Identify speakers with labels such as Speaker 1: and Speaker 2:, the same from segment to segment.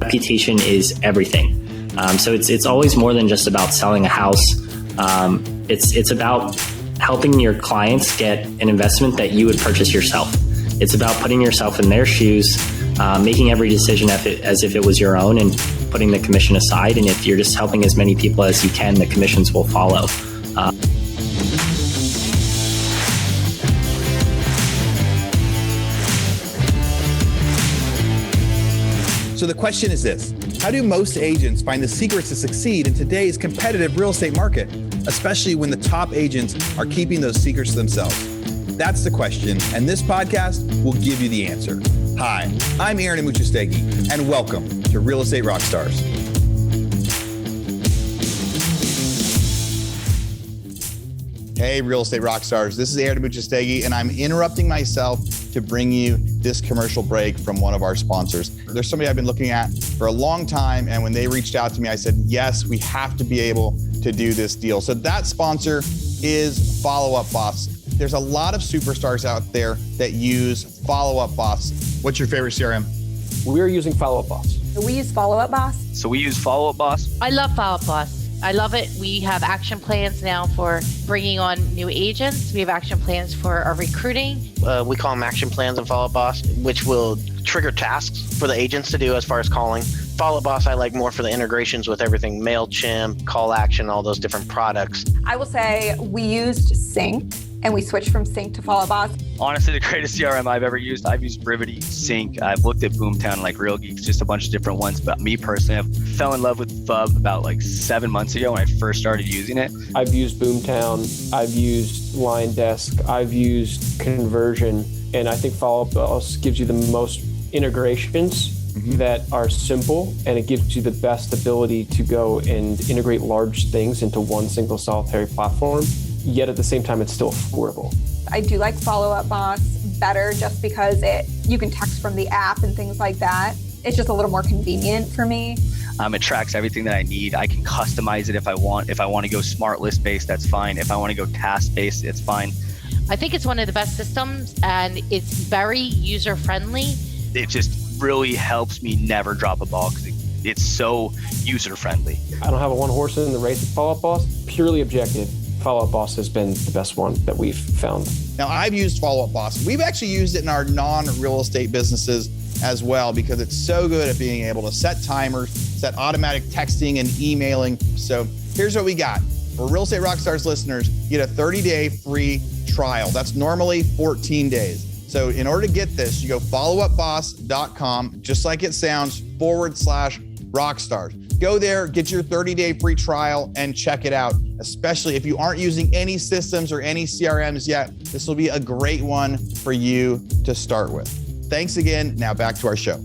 Speaker 1: Reputation is everything. So it's always more than just about selling a house. It's about helping your clients get an investment that you would purchase yourself. It's about putting yourself in their shoes, making every decision as if it was your own, and putting the commission aside. And if you're just helping as many people as you can, the commissions will follow.
Speaker 2: So the question is this: how do most agents find the secrets to succeed in today's competitive real estate market, especially when the top agents are keeping those secrets to themselves? That's the question, and this podcast will give you the answer. Hi, I'm Aaron Amuchastegui, and welcome to Real Estate Rockstars. Hey, Real Estate Rockstars. This is Aaron Amuchastegui, and I'm interrupting myself to bring you this commercial break from one of our sponsors. There's somebody I've been looking at for a long time, and when they reached out to me, I said, yes, we have to be able to do this deal. So that sponsor is Follow Up Boss. There's a lot of superstars out there that use Follow Up Boss. What's your favorite CRM?
Speaker 3: We're using Follow Up Boss.
Speaker 4: We use Follow Up Boss.
Speaker 5: So we use Follow Up Boss.
Speaker 6: I love Follow Up Boss. I love it. We have action plans now for bringing on new agents. We have action plans for our recruiting.
Speaker 5: We call them action plans in Follow Up Boss, which will trigger tasks for the agents to do as far as calling. Follow Up Boss I like more for the integrations with everything, MailChimp, Call Action, all those different products.
Speaker 4: I will say we used Sync, and we switched from Sync to Follow Up Boss.
Speaker 7: Honestly, the greatest CRM I've ever used. I've used Brivity, Sync. I've looked at Boomtown, like Real Geeks, just a bunch of different ones. But me personally, I fell in love with FUB about 7 months ago when I first started using it.
Speaker 3: I've used Boomtown. I've used Line Desk. I've used Conversion. And I think Follow Up Boss gives you the most integrations that are simple, and it gives you the best ability to go and integrate large things into one single solitary platform. Yet at the same time, it's still affordable.
Speaker 4: I do like Follow Up Boss better just because you can text from the app and things like that. It's just a little more convenient for me.
Speaker 7: It tracks everything that I need. I can customize it if I want. If I want to go smart list based, that's fine. If I want to go task based, it's fine.
Speaker 6: I think it's one of the best systems, and it's very user friendly.
Speaker 7: It just really helps me never drop a ball because it's so user friendly.
Speaker 3: I don't have a one horse in the race with Follow Up Boss. Purely objective, Follow Up Boss has been the best one that we've found. Now,
Speaker 2: I've used Follow Up Boss. We've actually used it in our non-real estate businesses as well because it's so good at being able to set timers, set automatic texting and emailing. So here's what we got. For Real Estate Rockstars listeners, you get a 30-day free trial. That's normally 14 days. So in order to get this, you go followupboss.com, just like it sounds, /Rockstars. Go there, get your 30-day free trial, and check it out. Especially if you aren't using any systems or any CRMs yet, this will be a great one for you to start with. Thanks again. Now back to our show.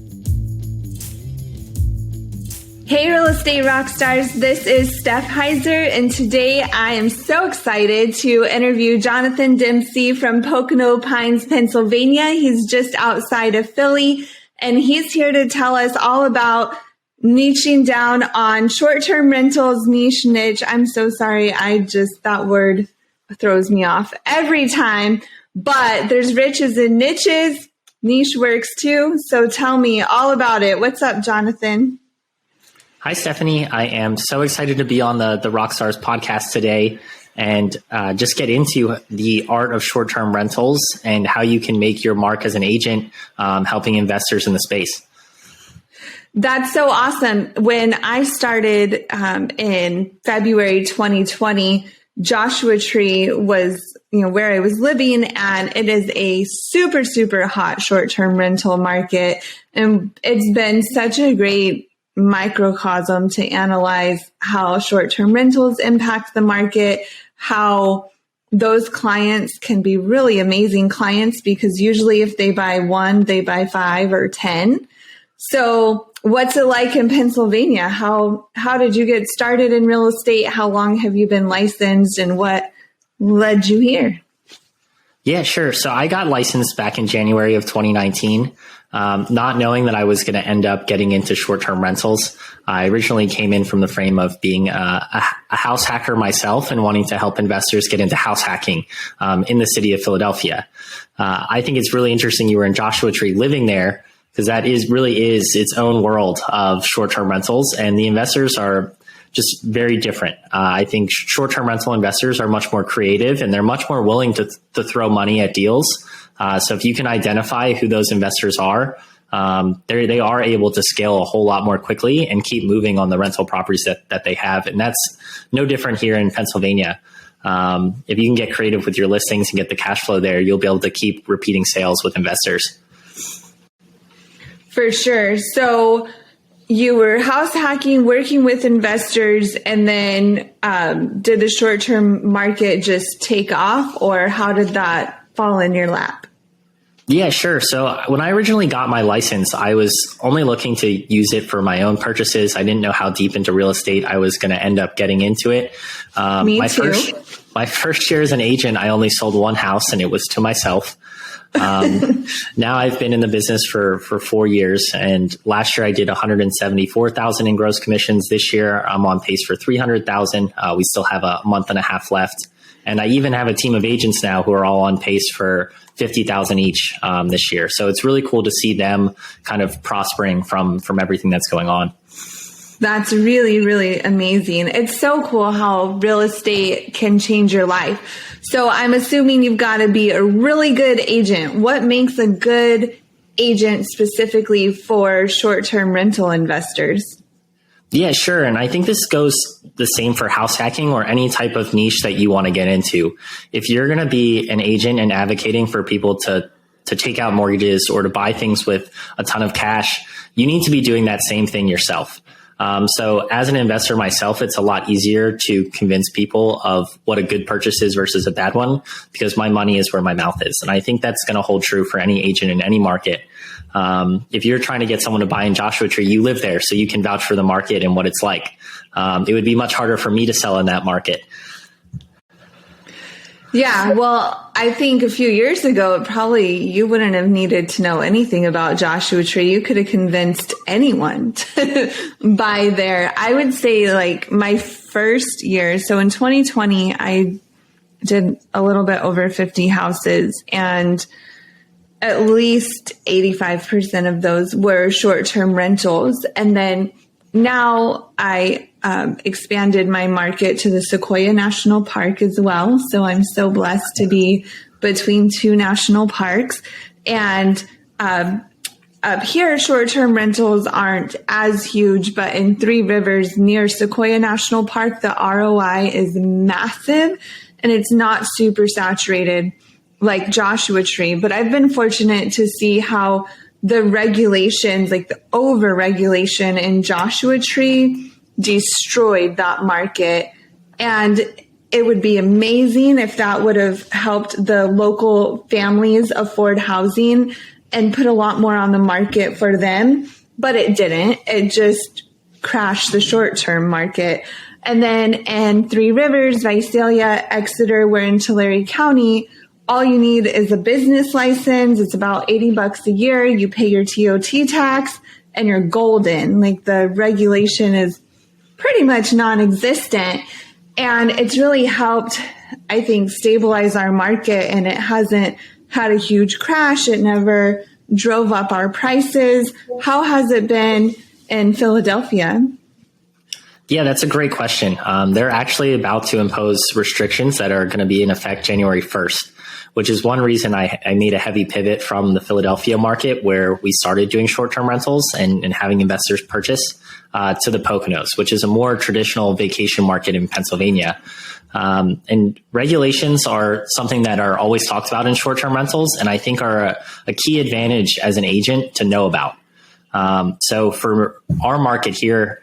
Speaker 8: Hey, Real Estate Rockstars. This is Steph Heiser, and today I am so excited to interview Jonathan Dempsey from Pocono Pines, Pennsylvania. He's just outside of Philly, and he's here to tell us all about niching down on short-term rentals, niche. I'm so sorry. That word throws me off every time, but there's riches and niches. Niche works too. So tell me all about it. What's up, Jonathan?
Speaker 1: Hi, Stephanie. I am so excited to be on the Rockstars podcast today and just get into the art of short-term rentals and how you can make your mark as an agent helping investors in the space.
Speaker 8: That's so awesome. When I started in February 2020, Joshua Tree was where I was living, and it is a super, super hot short-term rental market. And it's been such a great microcosm to analyze how short-term rentals impact the market, how those clients can be really amazing clients because usually if they buy one, they buy 5 or 10. So what's it like in Pennsylvania? How did you get started in real estate? How long have you been licensed, and what led you here?
Speaker 1: Yeah, sure. So I got licensed back in January of 2019. Not knowing that I was going to end up getting into short-term rentals. I originally came in from the frame of being a house hacker myself and wanting to help investors get into house hacking in the city of Philadelphia. I think it's really interesting you were in Joshua Tree living there, because that really is its own world of short-term rentals, and the investors are just very different. I think short-term rental investors are much more creative, and they're much more willing to throw money at deals. So if you can identify who those investors are, they are able to scale a whole lot more quickly and keep moving on the rental properties that they have. And that's no different here in Pennsylvania. If you can get creative with your listings and get the cash flow there, you'll be able to keep repeating sales with investors.
Speaker 8: For sure. So you were house hacking, working with investors, and then did the short-term market just take off, or how did that fall in your lap?
Speaker 1: Yeah, sure. So when I originally got my license, I was only looking to use it for my own purchases. I didn't know how deep into real estate I was going to end up getting into it.
Speaker 8: Me too.
Speaker 1: My first year as an agent, I only sold one house, and it was to myself. Now I've been in the business for 4 years, and last year I did 174,000 in gross commissions. This year I'm on pace for 300,000. We still have a month and a half left. And I even have a team of agents now who are all on pace for 50,000 each this year. So it's really cool to see them kind of prospering from everything that's going on.
Speaker 8: That's really, really amazing. It's so cool how real estate can change your life. So I'm assuming you've got to be a really good agent. What makes a good agent specifically for short-term rental investors?
Speaker 1: Yeah, sure. And I think this goes the same for house hacking or any type of niche that you want to get into. If you're going to be an agent and advocating for people to take out mortgages or to buy things with a ton of cash, you need to be doing that same thing yourself. So as an investor myself, it's a lot easier to convince people of what a good purchase is versus a bad one, because my money is where my mouth is. And I think that's going to hold true for any agent in any market. If you're trying to get someone to buy in Joshua Tree, you live there, so you can vouch for the market and what it's like. It would be much harder for me to sell in that market.
Speaker 8: Yeah, well, I think a few years ago, probably you wouldn't have needed to know anything about Joshua Tree. You could have convinced anyone to buy there. I would say like my first year, so in 2020, I did a little bit over 50 houses, and at least 85% of those were short-term rentals. And then now I expanded my market to the Sequoia National Park as well. So I'm so blessed to be between two national parks. And up here, short-term rentals aren't as huge, but in Three Rivers near Sequoia National Park, the ROI is massive, and it's not super saturated like Joshua Tree. But I've been fortunate to see how the regulations, like the over-regulation in Joshua Tree, destroyed that market. And it would be amazing if that would have helped the local families afford housing and put a lot more on the market for them. But it didn't. It just crashed the short-term market. And then in Three Rivers, Visalia, Exeter, we're in Tulare County, all you need is a business license. It's about $80 a year. You pay your TOT tax and you're golden. Like the regulation is pretty much non-existent. And it's really helped, I think, stabilize our market, and it hasn't had a huge crash. It never drove up our prices. How has it been in Philadelphia?
Speaker 1: Yeah, that's a great question. They're actually about to impose restrictions that are going to be in effect January 1st, which is one reason I made a heavy pivot from the Philadelphia market, where we started doing short-term rentals and having investors purchase, to the Poconos, which is a more traditional vacation market in Pennsylvania. And regulations are something that are always talked about in short-term rentals, and I think are a key advantage as an agent to know about. So for our market here,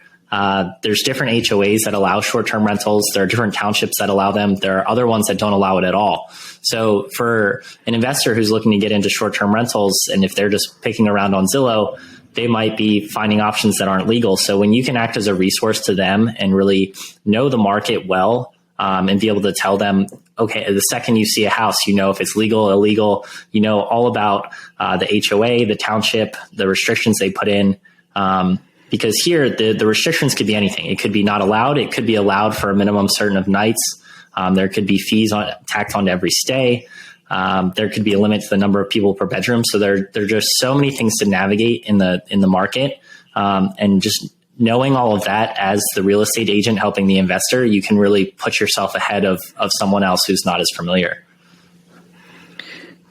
Speaker 1: there's different HOAs that allow short-term rentals. There are different townships that allow them. There are other ones that don't allow it at all. So for an investor who's looking to get into short-term rentals, and if they're just picking around on Zillow, they might be finding options that aren't legal. So when you can act as a resource to them and really know the market well, and be able to tell them, okay, the second you see a house, you know if it's legal, illegal, you know all about the HOA, the township, the restrictions they put in. Because here, the restrictions could be anything. It could be not allowed. It could be allowed for a minimum certain of nights. There could be fees tacked onto every stay. There could be a limit to the number of people per bedroom. So there are just so many things to navigate in the market. And just knowing all of that as the real estate agent helping the investor, you can really put yourself ahead of someone else who's not as familiar.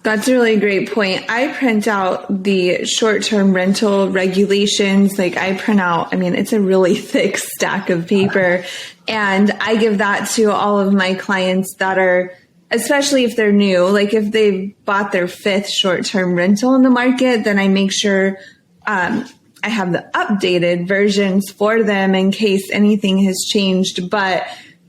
Speaker 8: That's a really great point. I print out the short-term rental regulations. Like I print out, it's a really thick stack of paper, and I give that to all of my clients that are, especially if they're new, like if they've bought their 5th short-term rental in the market, then I make sure I have the updated versions for them in case anything has changed. But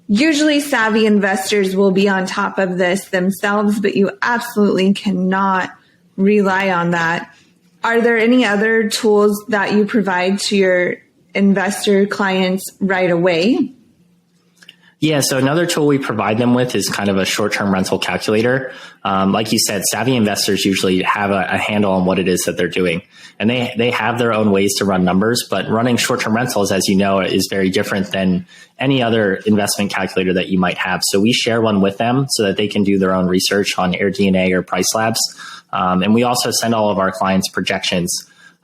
Speaker 8: usually savvy investors will be on top of this themselves, but you absolutely cannot rely on that. Are there any other tools that you provide to your investor clients right away?
Speaker 1: Yeah, so another tool we provide them with is kind of a short-term rental calculator. Like you said, savvy investors usually have a handle on what it is that they're doing. And they have their own ways to run numbers, but running short-term rentals, as you know, is very different than any other investment calculator that you might have. So we share one with them so that they can do their own research on AirDNA or Price Labs. And we also send all of our clients projections.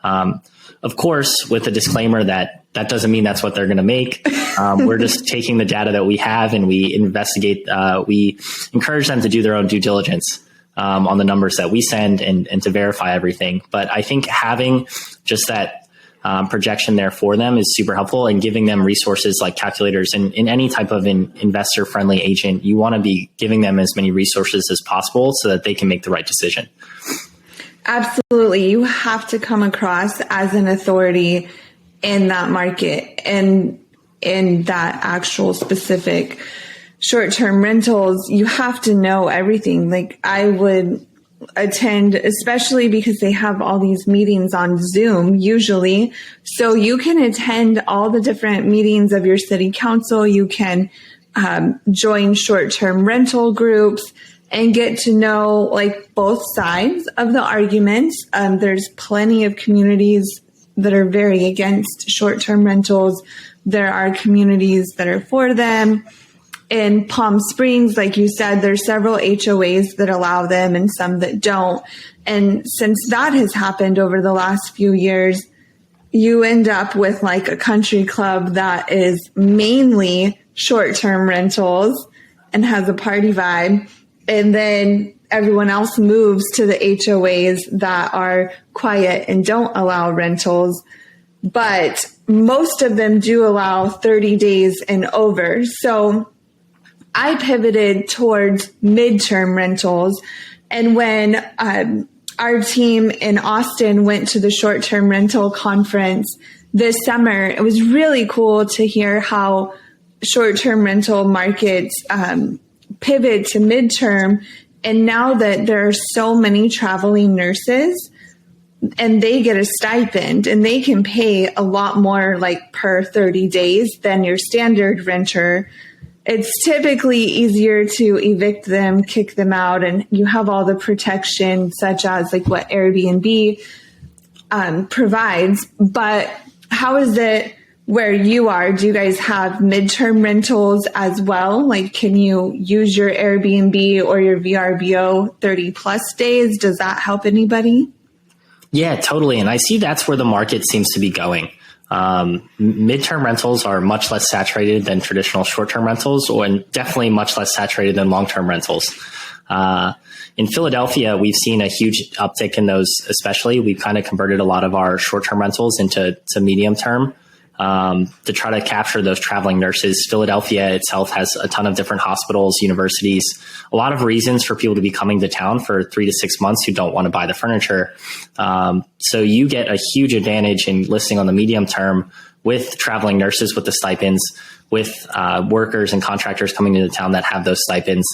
Speaker 1: Of course, with a disclaimer that doesn't mean that's what they're going to make. We're just taking the data that we have and we investigate. We encourage them to do their own due diligence on the numbers that we send and to verify everything. But I think having just that projection there for them is super helpful, and giving them resources like calculators. And in any type of investor-friendly agent, you want to be giving them as many resources as possible so that they can make the right decision.
Speaker 8: Absolutely. You have to come across as an authority in that market and in that actual specific short-term rentals. You have to know everything. Like I would attend, especially because they have all these meetings on Zoom usually. So you can attend all the different meetings of your city council. You can join short-term rental groups and get to know like both sides of the argument. There's plenty of communities that are very against short-term rentals. There are communities that are for them. In Palm Springs, like you said, there's several HOAs that allow them and some that don't. And since that has happened over the last few years, you end up with like a country club that is mainly short-term rentals and has a party vibe. And then everyone else moves to the HOAs that are quiet and don't allow rentals. But most of them do allow 30 days and over. So I pivoted towards midterm rentals. And when our team in Austin went to the short-term rental conference this summer, it was really cool to hear how short-term rental markets pivot to midterm. And now that there are so many traveling nurses and they get a stipend and they can pay a lot more like per 30 days than your standard renter, it's typically easier to evict them, kick them out, and you have all the protection such as like what Airbnb provides. But how is it where you are? Do you guys have midterm rentals as well? Like, can you use your Airbnb or your VRBO 30 plus days? Does that help anybody?
Speaker 1: Yeah, totally. And I see that's where the market seems to be going. Midterm rentals are much less saturated than traditional short-term rentals, and definitely much less saturated than long-term rentals. In Philadelphia, we've seen a huge uptick in those, especially. We've kind of converted a lot of our short-term rentals into medium term. To try to capture those traveling nurses. Philadelphia itself has a ton of different hospitals, universities, a lot of reasons for people to be coming to town for 3 to 6 months who don't want to buy the furniture. So you get a huge advantage in listing on the medium term with traveling nurses with the stipends, with workers and contractors coming into town that have those stipends,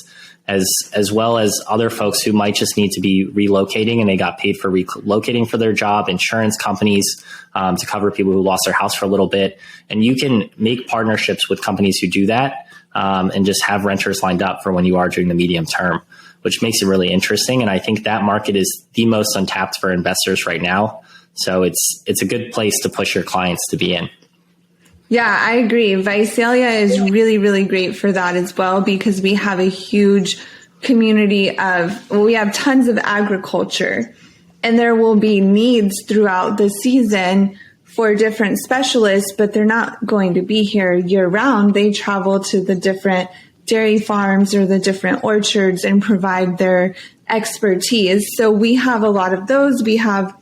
Speaker 1: as well as other folks who might just need to be relocating and they got paid for relocating for their job, insurance companies to cover people who lost their house for a little bit. And you can make partnerships with companies who do that and just have renters lined up for when you are doing the medium term, which makes it really interesting. And I think that market is the most untapped for investors right now. So it's a good place to push your clients to be in.
Speaker 8: Yeah, I agree. Visalia is really, really great for that as well, because we have a huge community of, well, we have tons of agriculture, and there will be needs throughout the season for different specialists, but they're not going to be here year round. They travel to the different dairy farms or the different orchards and provide their expertise. So we have a lot of those. We have,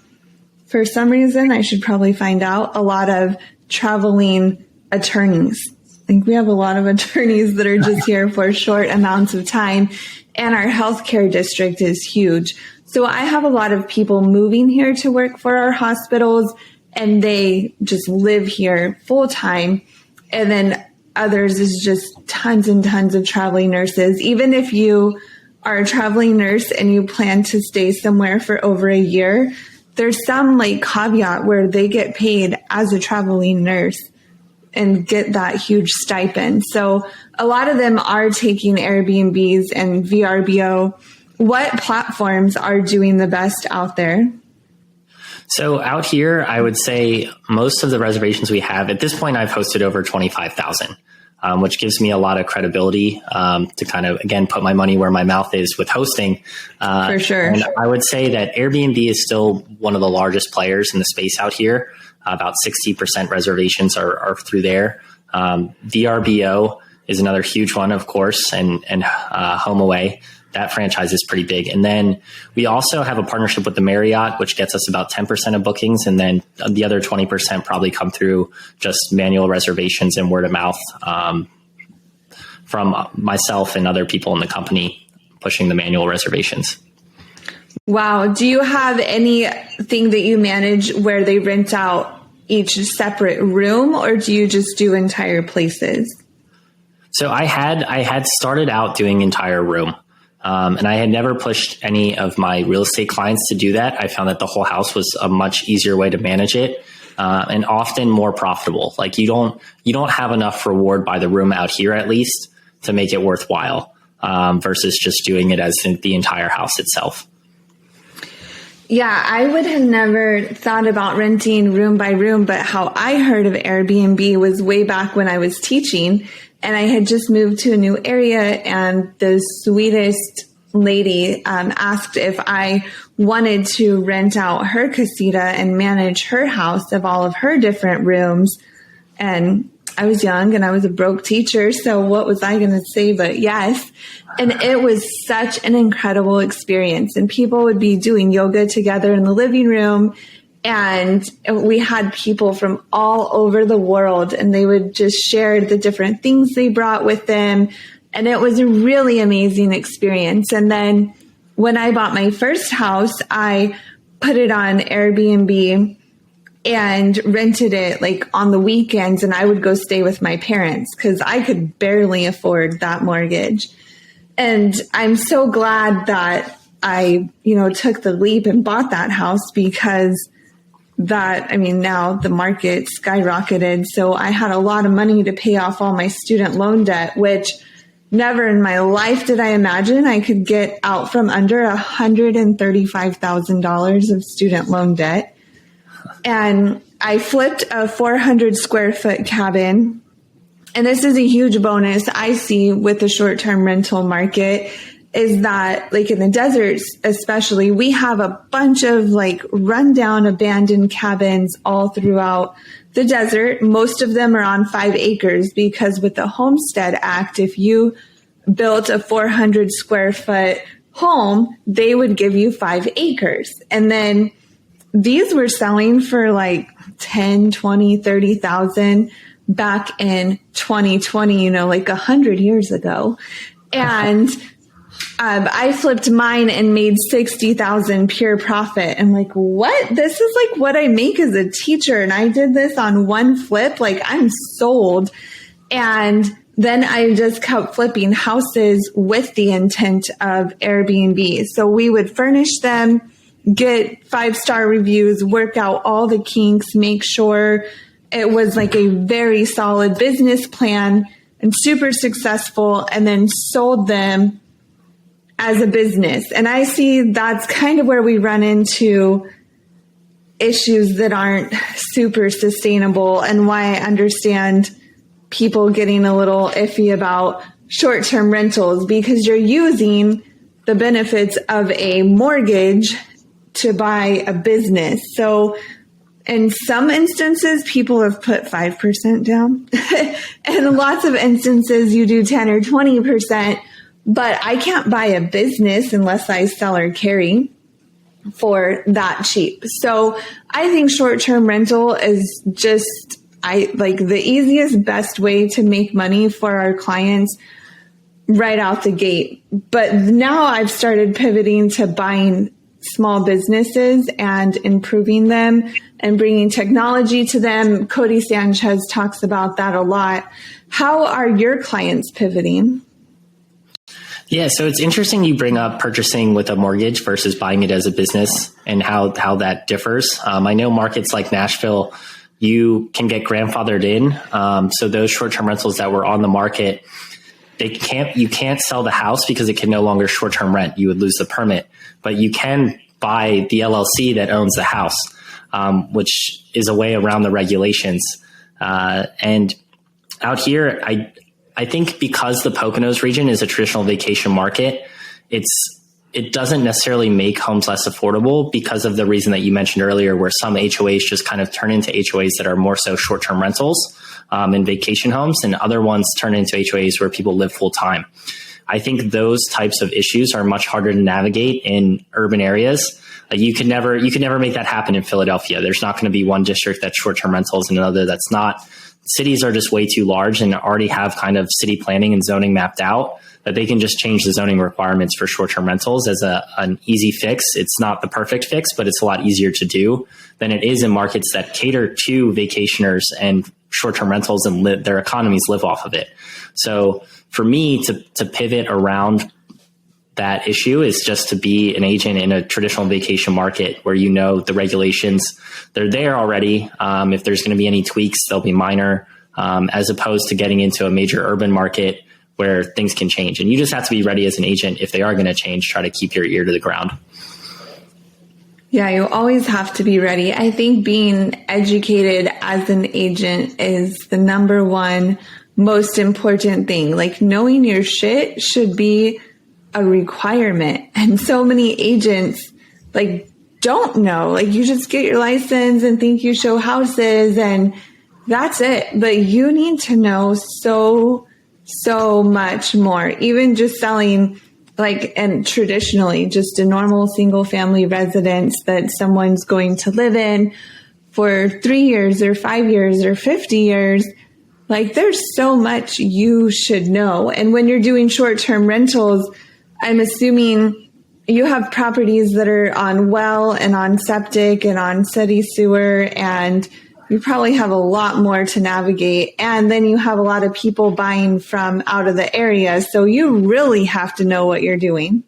Speaker 8: for some reason, I should probably find out, a lot of traveling attorneys. I think we have a lot of attorneys that are just here for short amounts of time, and our healthcare district is huge. So I have a lot of people moving here to work for our hospitals, and they just live here full time. And then others is just tons and tons of traveling nurses. Even if you are a traveling nurse and you plan to stay somewhere for over a year, there's some like caveat where they get paid as a traveling nurse and get that huge stipend. So a lot of them are taking Airbnbs and VRBO. What platforms are doing the best out there?
Speaker 1: So out here, I would say most of the reservations we have, at this point, I've hosted over 25,000, which gives me a lot of credibility to kind of, again, put my money where my mouth is with hosting.
Speaker 8: For sure.
Speaker 1: And I would say that Airbnb is still one of the largest players in the space out here. About 60% reservations are through there. VRBO is another huge one, of course, and HomeAway. That franchise is pretty big. And then we also have a partnership with the Marriott, which gets us about 10% of bookings. And then the other 20% probably come through just manual reservations and word of mouth from myself and other people in the company pushing the manual reservations.
Speaker 8: Wow. Do you have anything that you manage where they rent out each separate room, or do you just do entire places?
Speaker 1: So I had started out doing entire room. And I had never pushed any of my real estate clients to do that. I found that the whole house was a much easier way to manage it, and often more profitable. Like you don't have enough reward by the room out here, at least, to make it worthwhile, versus just doing it as the entire house itself.
Speaker 8: Yeah, I would have never thought about renting room by room, but how I heard of Airbnb was way back when I was teaching. And I had just moved to a new area, and the sweetest lady asked if I wanted to rent out her casita and manage her house of all of her different rooms. And I was young and I was a broke teacher, so what was I going to say but yes? And it was such an incredible experience. And people would be doing yoga together in the living room. And we had people from all over the world, and they would just share the different things they brought with them. And it was a really amazing experience. And then when I bought my first house, I put it on Airbnb and rented it like on the weekends. And I would go stay with my parents because I could barely afford that mortgage. And I'm so glad that I, took the leap and bought that house, because now the market skyrocketed. So I had a lot of money to pay off all my student loan debt, which never in my life did I imagine I could get out from under $135,000 of student loan debt. And I flipped a 400 square foot cabin. And this is a huge bonus I see with the short-term rental market, is that like in the deserts, especially, we have a bunch of like rundown abandoned cabins all throughout the desert. Most of them are on 5 acres, because with the Homestead Act, if you built a 400 square foot home, they would give you 5 acres. And then these were selling for like 10, 20, 30,000 back in 2020, like 100 years ago. And I flipped mine and made 60,000 pure profit. I'm like, what? This is like what I make as a teacher. And I did this on one flip. Like, I'm sold. And then I just kept flipping houses with the intent of Airbnb. So we would furnish them, get 5-star reviews, work out all the kinks, make sure it was like a very solid business plan and super successful, and then sold them as a business. And I see that's kind of where we run into issues that aren't super sustainable, and why I understand people getting a little iffy about short-term rentals, because you're using the benefits of a mortgage to buy a business. So in some instances, people have put 5% down. And lots of instances, you do 10 or 20%. But I can't buy a business unless I sell or carry for that cheap. So I think short-term rental is just the easiest, best way to make money for our clients right out the gate. But now I've started pivoting to buying small businesses and improving them and bringing technology to them. Cody Sanchez talks about that a lot. How are your clients pivoting?
Speaker 1: Yeah, so it's interesting you bring up purchasing with a mortgage versus buying it as a business and how that differs. I know markets like Nashville, you can get grandfathered in. So those short-term rentals that were on the market, you can't sell the house because it can no longer short-term rent. You would lose the permit, but you can buy the LLC that owns the house, which is a way around the regulations. And out here, I think because the Poconos region is a traditional vacation market, it doesn't necessarily make homes less affordable because of the reason that you mentioned earlier, where some HOAs just kind of turn into HOAs that are more so short-term rentals and vacation homes, and other ones turn into HOAs where people live full time. I think those types of issues are much harder to navigate in urban areas. You could never make that happen in Philadelphia. There's not going to be one district that's short-term rentals and another that's not. Cities are just way too large and already have kind of city planning and zoning mapped out that they can just change the zoning requirements for short-term rentals as an easy fix. It's not the perfect fix, but it's a lot easier to do than it is in markets that cater to vacationers and short-term rentals, and their economies live off of it. So for me to pivot around that issue is just to be an agent in a traditional vacation market where the regulations, they're there already. If there's going to be any tweaks, they'll be minor, as opposed to getting into a major urban market where things can change. And you just have to be ready as an agent. If they are going to change, try to keep your ear to the ground.
Speaker 8: Yeah, you always have to be ready. I think being educated as an agent is the number one most important thing. Like, knowing your shit should be a requirement. And so many agents don't know. You just get your license and think you show houses and that's it. But you need to know so much more. Even just selling and traditionally just a normal single family residence that someone's going to live in for 3 years or 5 years or 50 years. There's so much you should know. And when you're doing short-term rentals, I'm assuming you have properties that are on well and on septic and on city sewer, and you probably have a lot more to navigate. And then you have a lot of people buying from out of the area. So you really have to know what you're doing.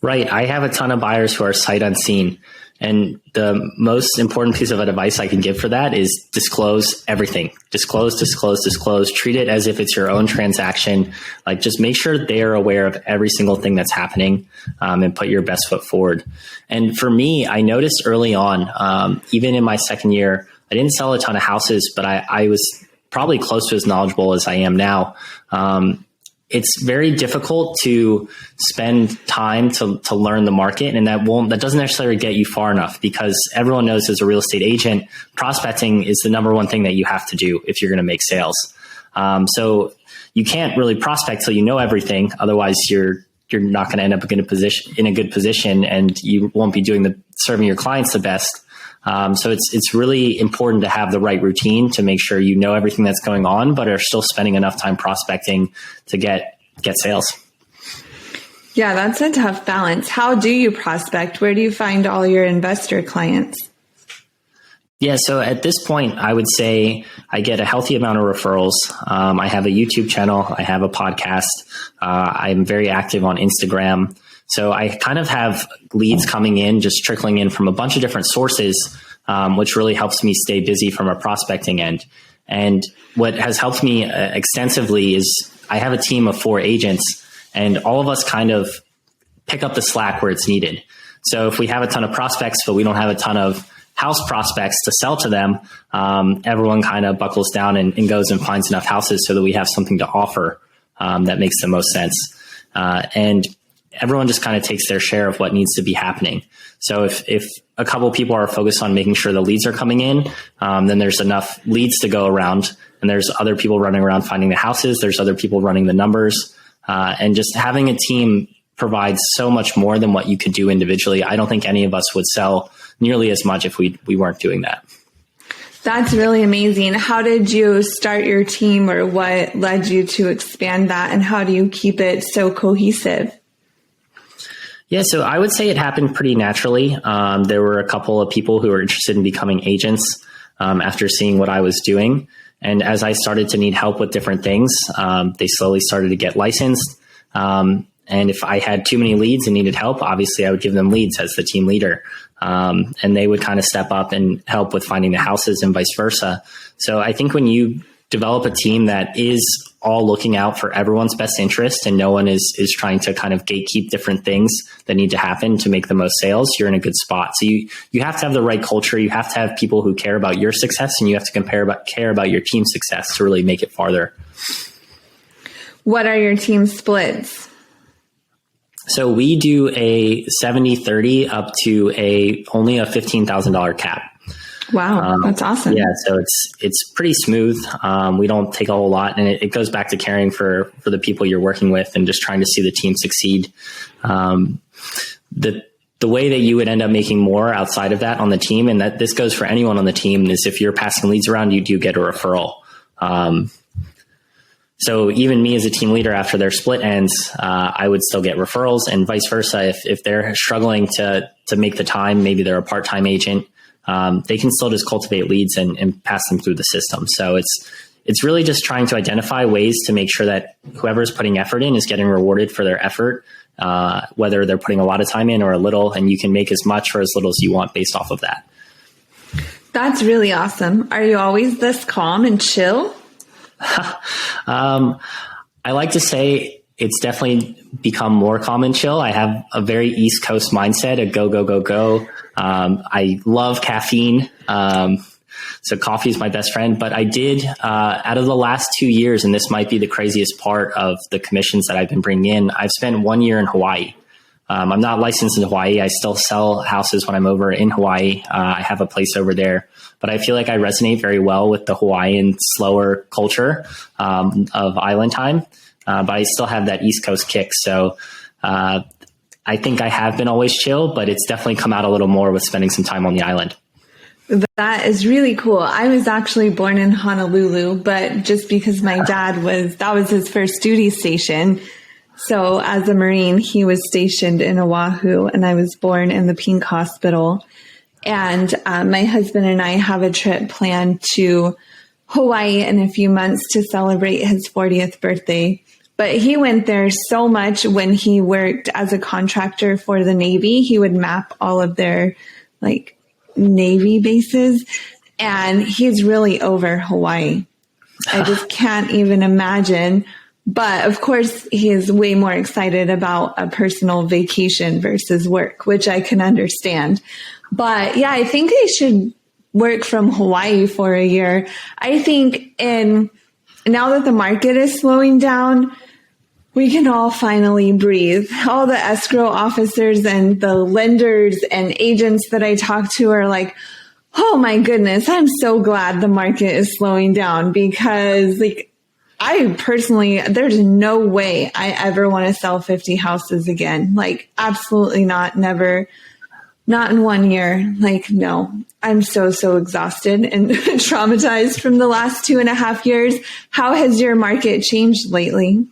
Speaker 1: Right. I have a ton of buyers who are sight unseen. And the most important piece of advice I can give for that is disclose everything. Disclose. Treat it as if it's your own transaction. Just make sure they're aware of every single thing that's happening, and put your best foot forward. And for me, I noticed early on, even in my second year, I didn't sell a ton of houses, but I was probably close to as knowledgeable as I am now. It's very difficult to spend time to learn the market, and that doesn't necessarily get you far enough, because everyone knows as a real estate agent, prospecting is the number one thing that you have to do if you're going to make sales. So you can't really prospect till you know everything. Otherwise, you're not going to end up in a good position, and you won't be serving your clients the best. So it's really important to have the right routine to make sure you know everything that's going on, but are still spending enough time prospecting to get sales.
Speaker 8: Yeah, that's a tough balance. How do you prospect? Where do you find all your investor clients?
Speaker 1: Yeah, so at this point, I would say I get a healthy amount of referrals. I have a YouTube channel. I have a podcast. I'm very active on Instagram. So I kind of have leads coming in, just trickling in from a bunch of different sources, which really helps me stay busy from a prospecting end. And what has helped me extensively is I have a team of 4 agents, and all of us kind of pick up the slack where it's needed. So if we have a ton of prospects, but we don't have a ton of house prospects to sell to them, everyone kind of buckles down and goes and finds enough houses so that we have something to offer that makes the most sense. And everyone just kind of takes their share of what needs to be happening. So if a couple of people are focused on making sure the leads are coming in, then there's enough leads to go around, and there's other people running around finding the houses. There's other people running the numbers, and just having a team provides so much more than what you could do individually. I don't think any of us would sell nearly as much if we weren't doing that.
Speaker 8: That's really amazing. How did you start your team, or what led you to expand that, and how do you keep it so cohesive?
Speaker 1: Yeah, so I would say it happened pretty naturally. There were a couple of people who were interested in becoming agents after seeing what I was doing. And as I started to need help with different things, they slowly started to get licensed. And if I had too many leads and needed help, obviously I would give them leads as the team leader. And they would kind of step up and help with finding the houses and vice versa. So I think when you develop a team that is all looking out for everyone's best interest and no one is trying to kind of gatekeep different things that need to happen to make the most sales, you're in a good spot. So you have to have the right culture. You have to have people who care about your success, and you have to care about your team's success to really make it farther.
Speaker 8: What are your team splits?
Speaker 1: So we do a 70-30 up to only a $15,000 cap.
Speaker 8: Wow, that's awesome.
Speaker 1: Yeah, so it's pretty smooth. We don't take a whole lot, and it goes back to caring for the people you're working with and just trying to see the team succeed. The way that you would end up making more outside of that on the team, and that this goes for anyone on the team, is if you're passing leads around, you do get a referral. So even me as a team leader, after their split ends, I would still get referrals, and vice versa. If they're struggling to make the time, maybe they're a part-time agent, they can still just cultivate leads and pass them through the system. So it's really just trying to identify ways to make sure that whoever's putting effort in is getting rewarded for their effort, whether they're putting a lot of time in or a little, and you can make as much or as little as you want based off of that.
Speaker 8: That's really awesome. Are you always this calm and chill?
Speaker 1: I like to say it's definitely become more calm and chill. I have a very East Coast mindset, a go, go, go, go. I love caffeine. So coffee is my best friend, but I did, out of the last 2 years, and this might be the craziest part of the commissions that I've been bringing in, I've spent 1 year in Hawaii. I'm not licensed in Hawaii. I still sell houses when I'm over in Hawaii. I have a place over there, but I feel like I resonate very well with the Hawaiian slower culture of island time. But I still have that East Coast kick. So I think I have been always chill, but it's definitely come out a little more with spending some time on the island.
Speaker 8: That is really cool. I was actually born in Honolulu, but just because my dad that was his first duty station. So as a Marine, he was stationed in Oahu, and I was born in the Pink Hospital. And my husband and I have a trip planned to Hawaii in a few months to celebrate his 40th birthday. But he went there so much when he worked as a contractor for the Navy. He would map all of their Navy bases, and he's really over Hawaii. I just can't even imagine. But of course, he is way more excited about a personal vacation versus work, which I can understand. But yeah, I think I should work from Hawaii for a year. I think now that the market is slowing down, we can all finally breathe. All the escrow officers and the lenders and agents that I talk to are like, oh my goodness, I'm so glad the market is slowing down, because I personally, there's no way I ever want to sell 50 houses again. Absolutely not. Never. Not in 1 year. No, I'm so exhausted and traumatized from the last 2.5 years. How has your market changed lately?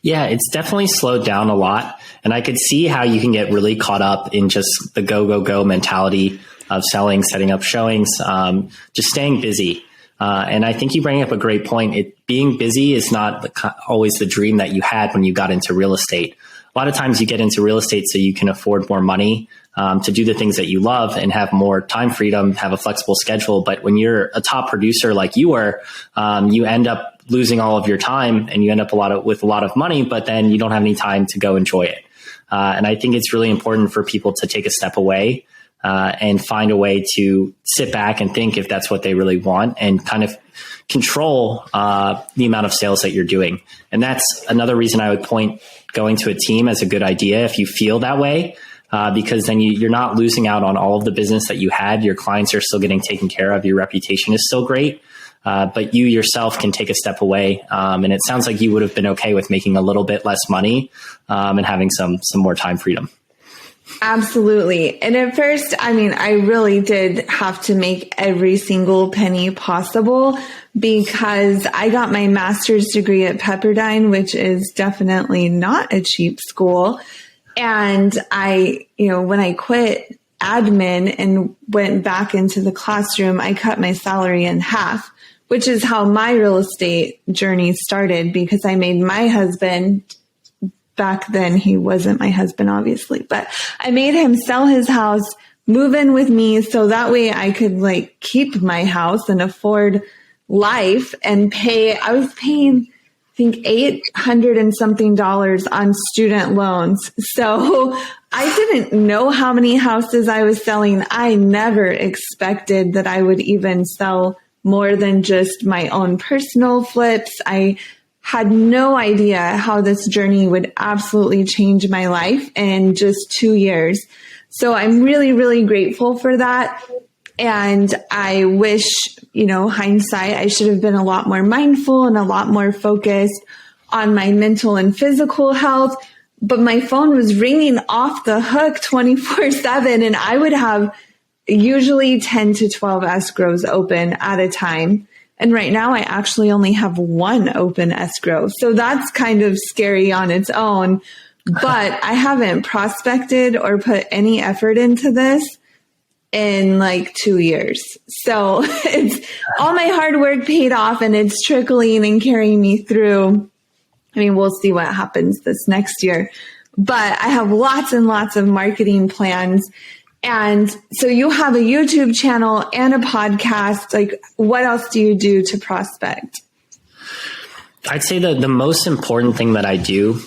Speaker 1: Yeah, it's definitely slowed down a lot. And I could see how you can get really caught up in just the go, go, go mentality of selling, setting up showings, just staying busy. And I think you bring up a great point. Being busy is not always the dream that you had when you got into real estate. A lot of times you get into real estate so you can afford more money to do the things that you love and have more time freedom, have a flexible schedule. But when you're a top producer like you were, you end up losing all of your time, and you end up with a lot of money, but then you don't have any time to go enjoy it. And I think it's really important for people to take a step away and find a way to sit back and think if that's what they really want, and kind of control the amount of sales that you're doing. And that's another reason I would point going to a team as a good idea if you feel that way, because then you're not losing out on all of the business that you had. Your clients are still getting taken care of. Your reputation is still great, but you yourself can take a step away. And it sounds like you would have been okay with making a little bit less money and having some more time freedom.
Speaker 8: Absolutely. And at first, I mean, I really did have to make every single penny possible because I got my master's degree at Pepperdine, which is definitely not a cheap school. And when I quit admin and went back into the classroom, I cut my salary in half, which is how my real estate journey started because I made my husband, back then he wasn't my husband, obviously, but I made him sell his house, move in with me so that way I could keep my house and afford life and I was paying, I think $800 and something on student loans. So I didn't know how many houses I was selling. I never expected that I would even sell more than just my own personal flips. I had no idea how this journey would absolutely change my life in just 2 years. So I'm really, really grateful for that. And I wish, hindsight, I should have been a lot more mindful and a lot more focused on my mental and physical health. But my phone was ringing off the hook 24/7. And I would have usually 10 to 12 escrows open at a time. And right now I actually only have one open escrow. So that's kind of scary on its own, but I haven't prospected or put any effort into this in 2 years. So it's all my hard work paid off and it's trickling and carrying me through. I mean, we'll see what happens this next year, but I have lots and lots of marketing plans. And so you have a YouTube channel and a podcast. What else do you do to prospect?
Speaker 1: I'd say the most important thing that I do,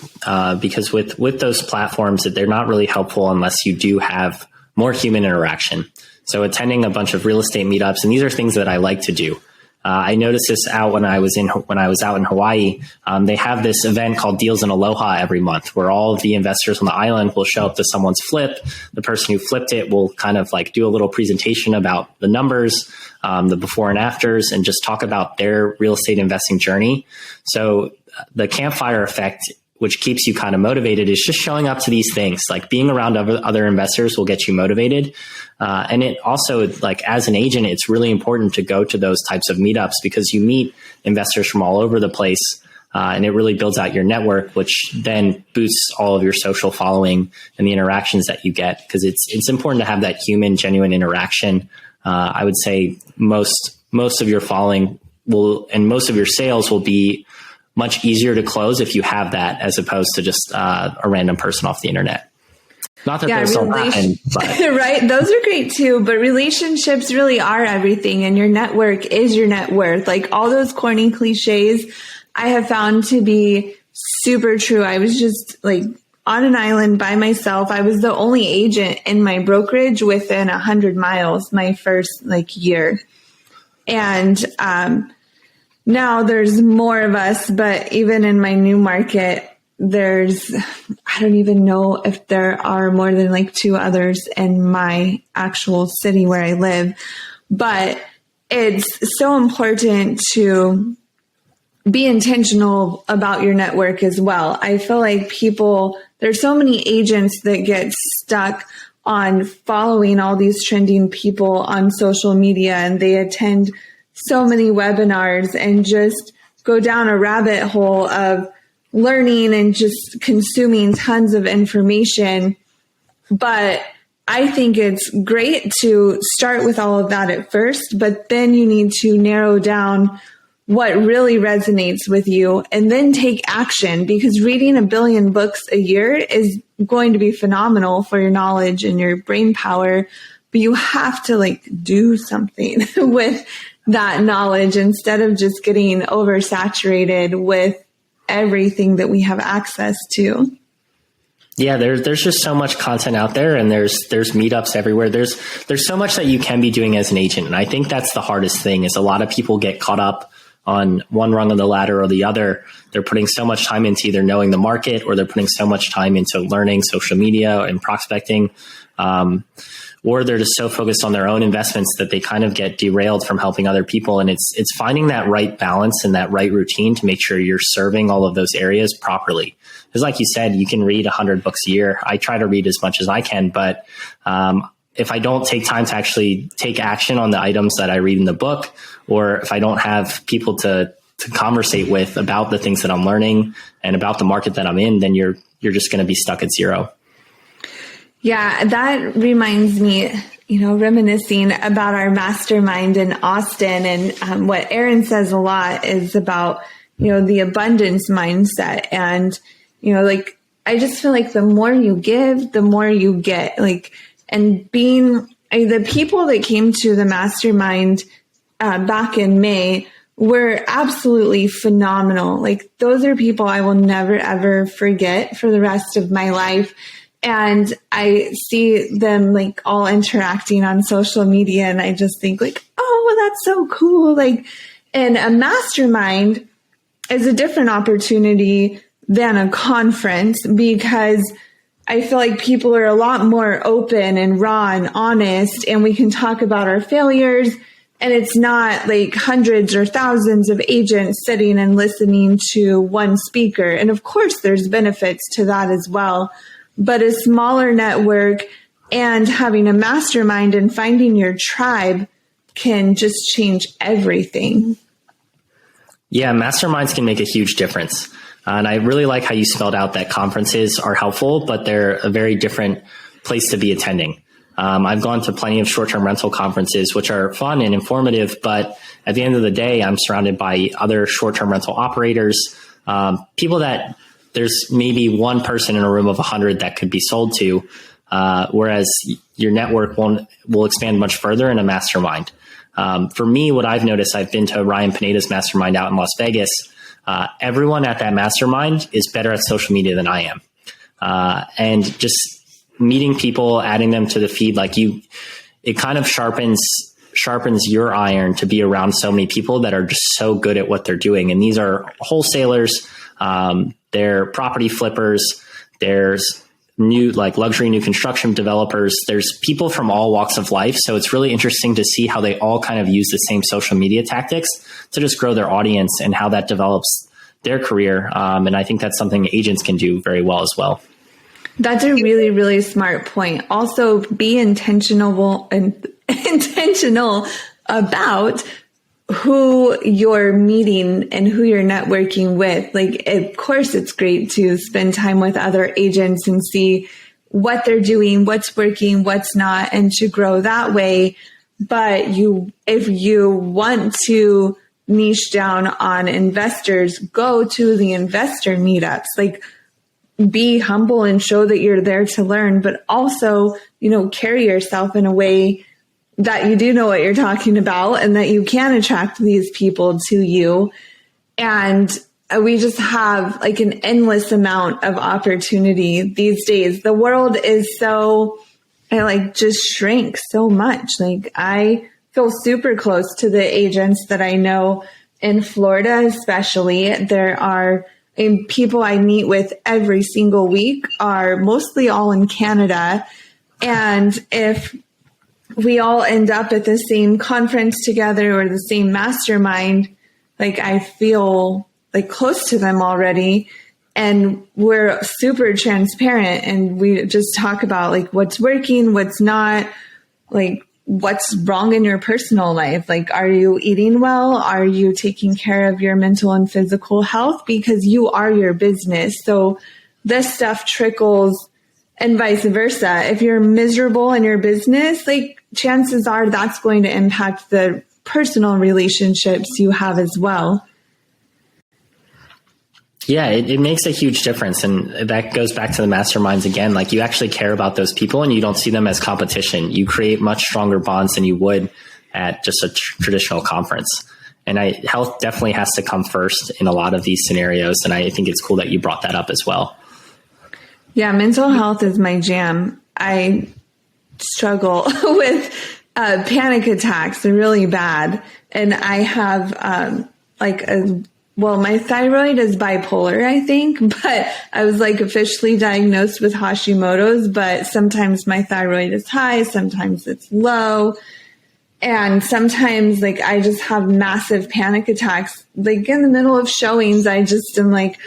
Speaker 1: because with those platforms, that they're not really helpful unless you do have more human interaction. So attending a bunch of real estate meetups, and these are things that I like to do. I noticed this out when I was out in Hawaii. They have this event called Deals in Aloha every month where all of the investors on the island will show up to someone's flip. The person who flipped it will kind of do a little presentation about the numbers, the before and afters, and just talk about their real estate investing journey. So the campfire effect, which keeps you kind of motivated, is just showing up to these things. Being around other investors will get you motivated. And it also, as an agent, it's really important to go to those types of meetups because you meet investors from all over the place. And it really builds out your network, which then boosts all of your social following and the interactions that you get. Because it's important to have that human, genuine interaction. I would say most of your following and most of your sales will be much easier to close if you have that, as opposed to just a random person off the internet. Not that those don't happen, but
Speaker 8: right. Those are great too, but relationships really are everything, and your network is your net worth. All those corny cliches I have found to be super true. I was just on an island by myself. I was the only agent in my brokerage within 100 miles my first year. And now there's more of us, but even in my new market, I don't even know if there are more than 2 others in my actual city where I live. But it's so important to be intentional about your network as well. I feel like there's so many agents that get stuck on following all these trending people on social media, and they attend so many webinars and just go down a rabbit hole of learning and just consuming tons of information. But I think it's great to start with all of that at first, but then you need to narrow down what really resonates with you and then take action, because reading 1 billion books a year is going to be phenomenal for your knowledge and your brain power, but you have to do something with that knowledge instead of just getting oversaturated with everything that we have access to.
Speaker 1: Yeah, there's just so much content out there, and there's meetups everywhere. There's so much that you can be doing as an agent. And I think that's the hardest thing, is a lot of people get caught up on one rung of the ladder or the other. They're putting so much time into either knowing the market, or they're putting so much time into learning social media and prospecting. Or they're just so focused on their own investments that they kind of get derailed from helping other people. And it's finding that right balance and that right routine to make sure you're serving all of those areas properly. Because like you said, you can read 100 books a year. I try to read as much as I can, but if I don't take time to actually take action on the items that I read in the book, or if I don't have people to conversate with about the things that I'm learning and about the market that I'm in, then you're just going to be stuck at zero.
Speaker 8: Yeah, that reminds me, reminiscing about our mastermind in Austin, and what Aaron says a lot is about, the abundance mindset. And, I just feel like the more you give, the more you get. And the people that came to the mastermind back in May were absolutely phenomenal. Those are people I will never, ever forget for the rest of my life. And I see them all interacting on social media, and I just think oh, well, that's so cool. And a mastermind is a different opportunity than a conference, because I feel like people are a lot more open and raw and honest, and we can talk about our failures. And it's not hundreds or thousands of agents sitting and listening to one speaker. And of course, there's benefits to that as well. But a smaller network and having a mastermind and finding your tribe can just change everything.
Speaker 1: Yeah, masterminds can make a huge difference. And I really like how you spelled out that conferences are helpful, but they're a very different place to be attending. I've gone to plenty of short-term rental conferences, which are fun and informative, but at the end of the day, I'm surrounded by other short-term rental operators, people that there's maybe one person in a room of 100 that could be sold to, whereas your network will expand much further in a mastermind. For me, what I've noticed, I've been to Ryan Pineda's mastermind out in Las Vegas. Everyone at that mastermind is better at social media than I am. And just meeting people, adding them to the feed, it kind of sharpens your iron to be around so many people that are just so good at what they're doing. And these are wholesalers, they're property flippers, there's new luxury new construction developers, there's people from all walks of life. So it's really interesting to see how they all kind of use the same social media tactics to just grow their audience and how that develops their career. And I think that's something agents can do very well as well.
Speaker 8: That's a really, really smart point. Also, be intentional about who you're meeting and who you're networking with. Of course, it's great to spend time with other agents and see what they're doing, what's working, what's not, and to grow that way. But if you want to niche down on investors, go to the investor meetups. Be humble and show that you're there to learn, but also, carry yourself in a way that you do know what you're talking about and that you can attract these people to you. And we just have an endless amount of opportunity these days. The world is just shrinks so much. I feel super close to the agents that I know in Florida, especially. There are people I meet with every single week are mostly all in Canada. And if we all end up at the same conference together or the same mastermind, I feel close to them already. And we're super transparent, and we just talk about what's working, what's not, what's wrong in your personal life. Are you eating well? Are you taking care of your mental and physical health? Because you are your business. So this stuff trickles, and vice versa. If you're miserable in your business, chances are that's going to impact the personal relationships you have as well.
Speaker 1: Yeah, it makes a huge difference. And that goes back to the masterminds again. You actually care about those people and you don't see them as competition. You create much stronger bonds than you would at just a traditional conference. And health definitely has to come first in a lot of these scenarios. And I think it's cool that you brought that up as well.
Speaker 8: Yeah, mental health is my jam. I struggle with panic attacks. They're really bad. And I have my thyroid is bipolar, I think, but I was like officially diagnosed with Hashimoto's, but sometimes my thyroid is high, sometimes it's low. And sometimes like I just have massive panic attacks. Like in the middle of showings, I just am like,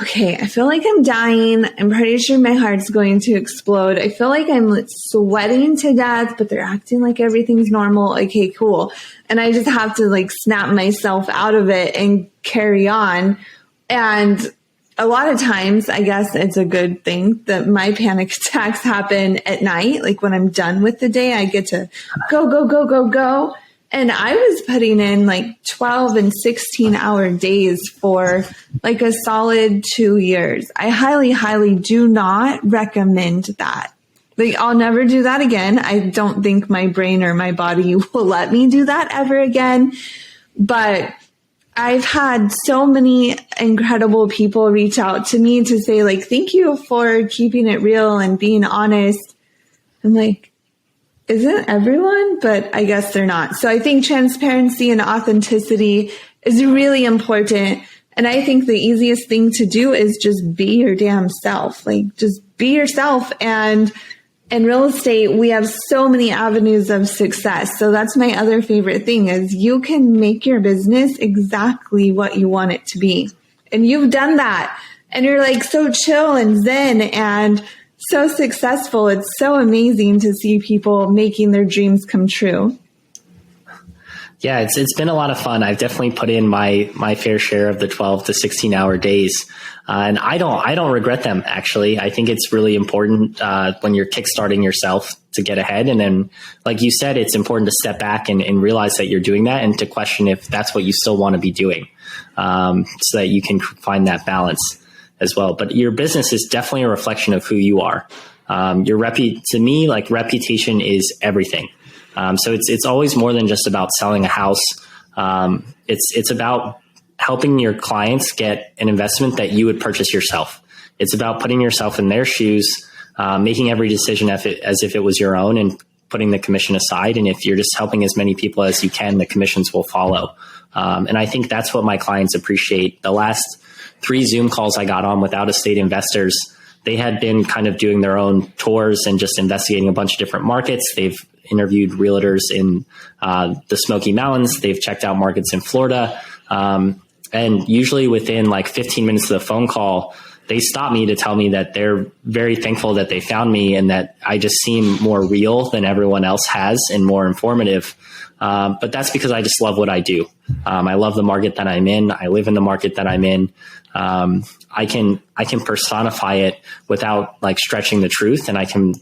Speaker 8: okay, I feel like I'm dying. I'm pretty sure my heart's going to explode. I feel like I'm sweating to death, but they're acting like everything's normal. Okay, cool. And I just have to like snap myself out of it and carry on. And a lot of times, I guess it's a good thing that my panic attacks happen at night. Like when I'm done with the day, I get to go, go, go, go, go. And I was putting in like 12 and 16-hour days for like a solid 2 years. I highly, highly do not recommend that. Like I'll never do that again. I don't think my brain or my body will let me do that ever again. But I've had so many incredible people reach out to me to say like, thank you for keeping it real and being honest. I'm like, isn't everyone? But I guess they're not. So I think transparency and authenticity is really important. And I think the easiest thing to do is just be your damn self. Like just be yourself. And in real estate, we have so many avenues of success. So that's my other favorite thing is you can make your business exactly what you want it to be. And you've done that. And you're like so chill and zen and so successful. It's so amazing to see people making their dreams come true.
Speaker 1: Yeah, it's been a lot of fun. I've definitely put in my fair share of the 12 to 16-hour days. And I don't regret them, actually. I think it's really important when you're kickstarting yourself to get ahead. And then, like you said, it's important to step back and realize that you're doing that and to question if that's what you still want to be doing so that you can find that balance as well. But your business is definitely a reflection of who you are. To me, like reputation is everything. So it's always more than just about selling a house. It's about helping your clients get an investment that you would purchase yourself. It's about putting yourself in their shoes, making every decision as if it was your own and putting the commission aside. And if you're just helping as many people as you can, the commissions will follow. And I think that's what my clients appreciate. The last 3 Zoom calls I got on with out-of-state investors, they had been kind of doing their own tours and just investigating a bunch of different markets. They've interviewed realtors in the Smoky Mountains. They've checked out markets in Florida. And usually within like 15 minutes of the phone call, they stop me to tell me that they're very thankful that they found me and that I just seem more real than everyone else has and more informative. But that's because I just love what I do. I love the market that I'm in. I live in the market that I'm in. I can personify it without like stretching the truth, and I can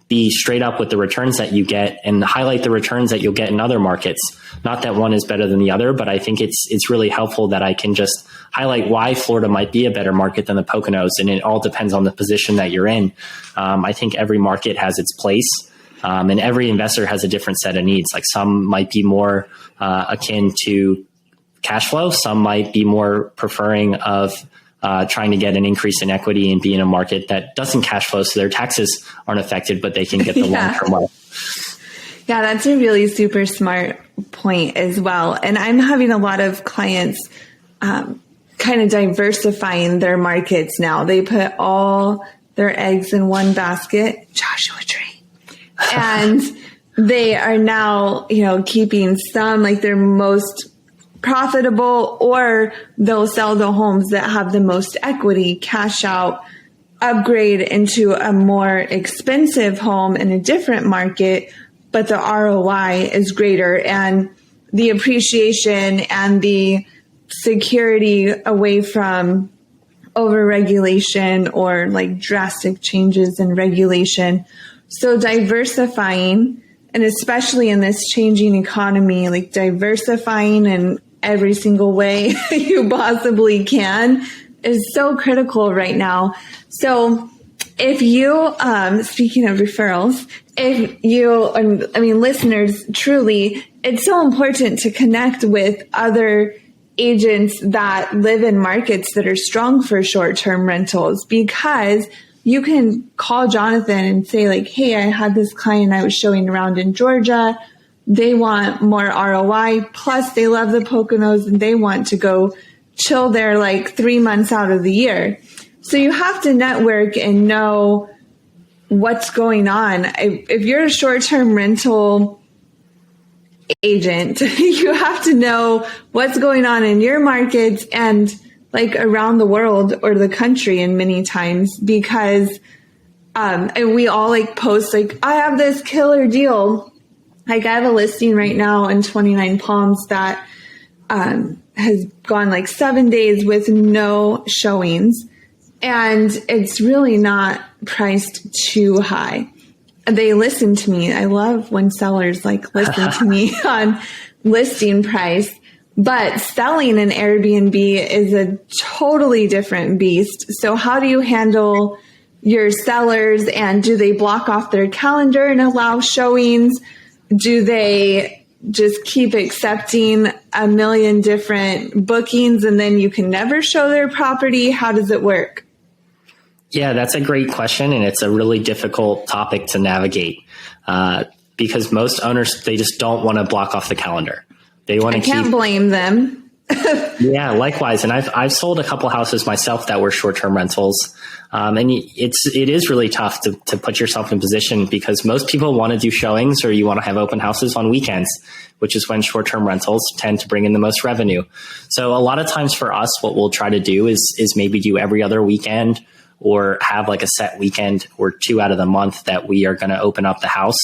Speaker 1: be straight up with the returns that you get and highlight the returns that you'll get in other markets. Not that one is better than the other, but I think it's really helpful that I can just highlight why Florida might be a better market than the Poconos, and it all depends on the position that you're in. I think every market has its place. And every investor has a different set of needs. Like some might be more akin to cash flow. Some might be more preferring of trying to get an increase in equity and be in a market that doesn't cash flow, so their taxes aren't affected, but they can get the long-term wealth.
Speaker 8: Yeah, that's a really super smart point as well. And I'm having a lot of clients kind of diversifying their markets now. They put all their eggs in one basket, Joshua Tree. And they are now, keeping some like their most profitable, or they'll sell the homes that have the most equity, cash out, upgrade into a more expensive home in a different market, but the ROI is greater and the appreciation and the security away from overregulation or like drastic changes in regulation. So diversifying, and especially in this changing economy, like diversifying in every single way you possibly can is so critical right now. So if you, speaking of referrals, listeners, truly, it's so important to connect with other agents that live in markets that are strong for short-term rentals, because you can call Jonathan and say like, hey, I had this client I was showing around in Georgia. they want more ROI. Plus they love the Poconos and they want to go chill there like 3 months out of the year. So you have to network and know what's going on. If you're a short-term rental agent, you have to know what's going on in your markets and like around the world or the country in many times, because and we all like post like, I have this killer deal. Like I have a listing right now in 29 Palms that has gone like 7 days with no showings. And it's really not priced too high. They listen to me. I love when sellers like listen to me on listing price. But selling an Airbnb is a totally different beast. So how do you handle your sellers, and do they block off their calendar and allow showings? Do they just keep accepting a million different bookings and then you can never show their property? How does it work?
Speaker 1: Yeah, that's a great question. And it's a really difficult topic to navigate because most owners, they just don't want to block off the calendar. They want to
Speaker 8: can't blame them.
Speaker 1: Yeah, likewise. And I've sold a couple houses myself that were short-term rentals. And it is really tough to put yourself in position because most people want to do showings or you want to have open houses on weekends, which is when short-term rentals tend to bring in the most revenue. So a lot of times for us, what we'll try to do is maybe do every other weekend or have like a set weekend or 2 out of the month that we are going to open up the house.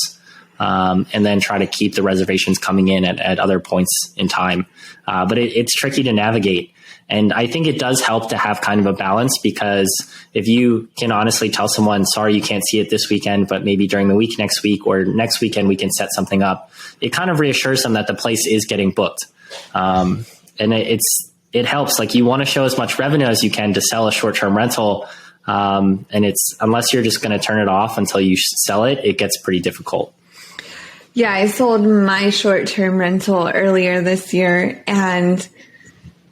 Speaker 1: And then try to keep the reservations coming in at other points in time. But it's tricky to navigate. And I think it does help to have kind of a balance, because if you can honestly tell someone, sorry, you can't see it this weekend, but maybe during the week next week or next weekend, we can set something up. It kind of reassures them that the place is getting booked. And it helps. Like you want to show as much revenue as you can to sell a short-term rental. And unless you're just going to turn it off until you sell it, it gets pretty difficult.
Speaker 8: Yeah, I sold my short-term rental earlier this year, and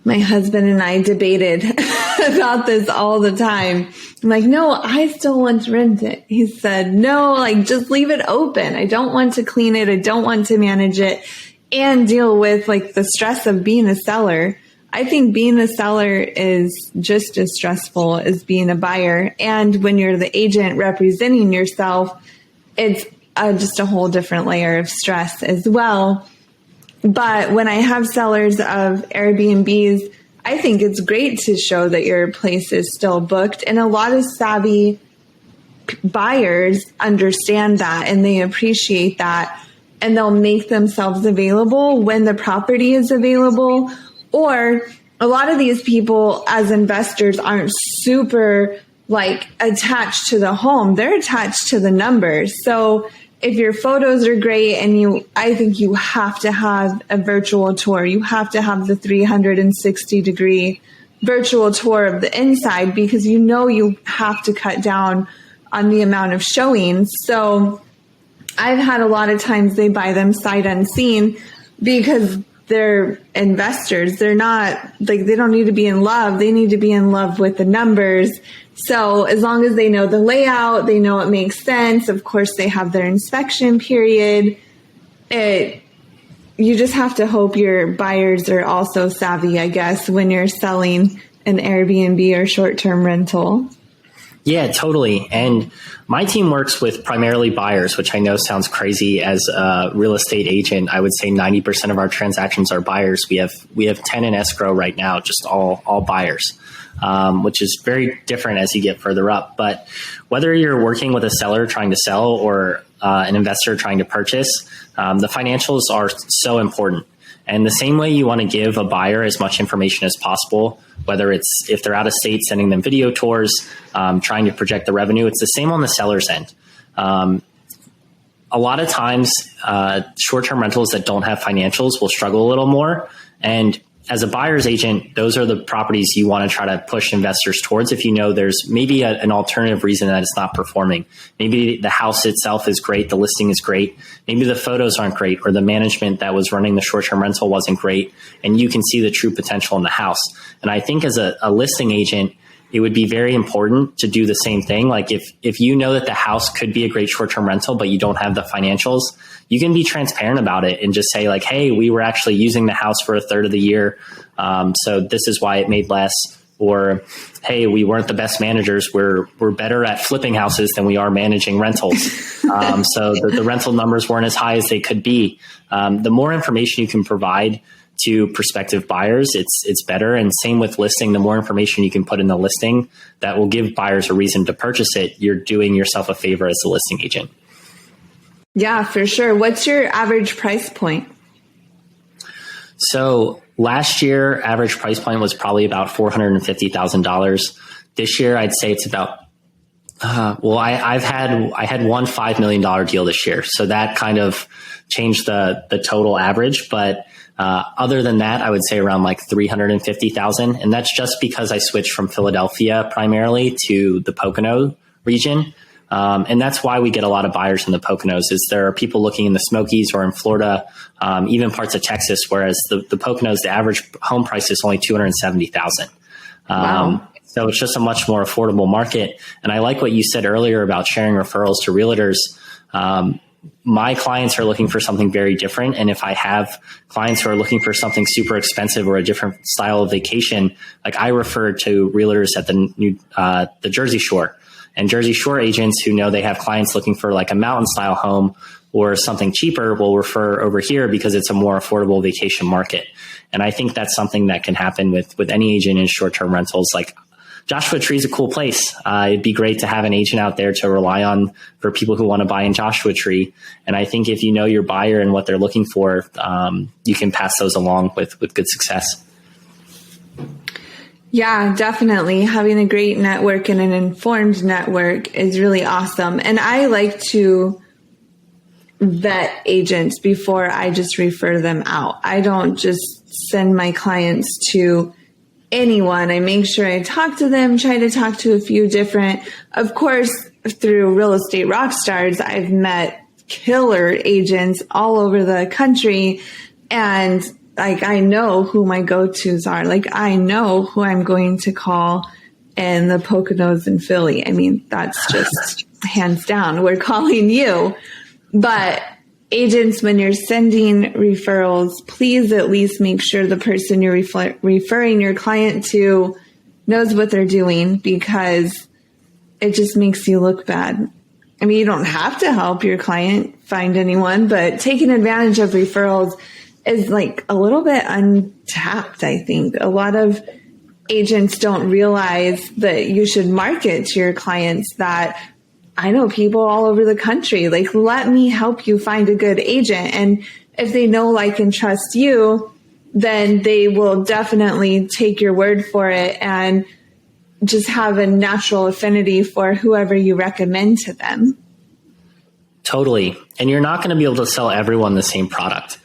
Speaker 8: my husband and I debated about this all the time. I'm like, no, I still want to rent it. He said, no, like just leave it open. I don't want to clean it. I don't want to manage it and deal with like the stress of being a seller. I think being a seller is just as stressful as being a buyer. And when you're the agent representing yourself, it's just a whole different layer of stress as well. But when I have sellers of Airbnbs, I think it's great to show that your place is still booked. And a lot of savvy buyers understand that and they appreciate that. And they'll make themselves available when the property is available. Or a lot of these people as investors aren't super like attached to the home. They're attached to the numbers. So if your photos are great and I think you have to have a virtual tour. You have to have the 360-degree virtual tour of the inside, because you have to cut down on the amount of showings. So I've had a lot of times they buy them sight unseen because they're investors. They're not like, they don't need to be in love. They need to be in love with the numbers. So as long as they know the layout, they know it makes sense. Of course, they have their inspection period. You just have to hope your buyers are also savvy, I guess, when you're selling an Airbnb or short-term rental.
Speaker 1: Yeah, totally. And my team works with primarily buyers, which I know sounds crazy. As a real estate agent, I would say 90% of our transactions are buyers. We have 10 in escrow right now, just all buyers, which is very different as you get further up. But whether you're working with a seller trying to sell or an investor trying to purchase, the financials are so important. And the same way you want to give a buyer as much information as possible, whether it's if they're out of state, sending them video tours, trying to project the revenue, it's the same on the seller's end. A lot of times, short-term rentals that don't have financials will struggle a little more. And as a buyer's agent, those are the properties you want to try to push investors towards if you know there's maybe an alternative reason that it's not performing. Maybe the house itself is great, the listing is great, maybe the photos aren't great, or the management that was running the short-term rental wasn't great, and you can see the true potential in the house. And I think as a listing agent, it would be very important to do the same thing. Like if you know that the house could be a great short-term rental, but you don't have the financials, you can be transparent about it and just say like, hey, we were actually using the house for a third of the year. So this is why it made less. Or, hey, we weren't the best managers. We're better at flipping houses than we are managing rentals. So the rental numbers weren't as high as they could be. The more information you can provide to prospective buyers, it's better. And same with listing. The more information you can put in the listing that will give buyers a reason to purchase it, you're doing yourself a favor as a listing agent.
Speaker 8: Yeah, for sure. What's your average price point?
Speaker 1: So last year, average price point was probably about $450,000. This year, I'd say it's about, I had one $5 million deal this year. So that kind of changed the total average. But other than that, I would say around like 350,000. And that's just because I switched from Philadelphia primarily to the Pocono region. And that's why we get a lot of buyers in the Poconos is there are people looking in the Smokies or in Florida, even parts of Texas, whereas the Poconos, the average home price is only $270,000.
Speaker 8: Wow.
Speaker 1: So it's just a much more affordable market. And I like what you said earlier about sharing referrals to realtors. My clients are looking for something very different. And if I have clients who are looking for something super expensive or a different style of vacation, like I refer to realtors at the Jersey Shore. And Jersey Shore agents who know they have clients looking for like a mountain style home or something cheaper will refer over here because it's a more affordable vacation market. And I think that's something that can happen with any agent in short-term rentals. Like Joshua Tree is a cool place. It'd be great to have an agent out there to rely on for people who want to buy in Joshua Tree. And I think if you know your buyer and what they're looking for, you can pass those along with good success.
Speaker 8: Yeah, definitely. Having a great network and an informed network is really awesome. And I like to vet agents before I just refer them out. I don't just send my clients to anyone. I make sure I talk to them, try to talk to a few different, of course, through Real Estate Rockstars, I've met killer agents all over the country. And like, I know who my go-tos are. Like, I know who I'm going to call in the Poconos in Philly. I mean, that's just hands down. We're calling you. But agents, when you're sending referrals, please at least make sure the person you're referring your client to knows what they're doing, because it just makes you look bad. I mean, you don't have to help your client find anyone, but taking advantage of referrals is like a little bit untapped, I think. A lot of agents don't realize that you should market to your clients that I know people all over the country. Like, let me help you find a good agent. And if they know, like, and trust you, then they will definitely take your word for it and just have a natural affinity for whoever you recommend to them.
Speaker 1: Totally. And you're not going to be able to sell everyone the same product.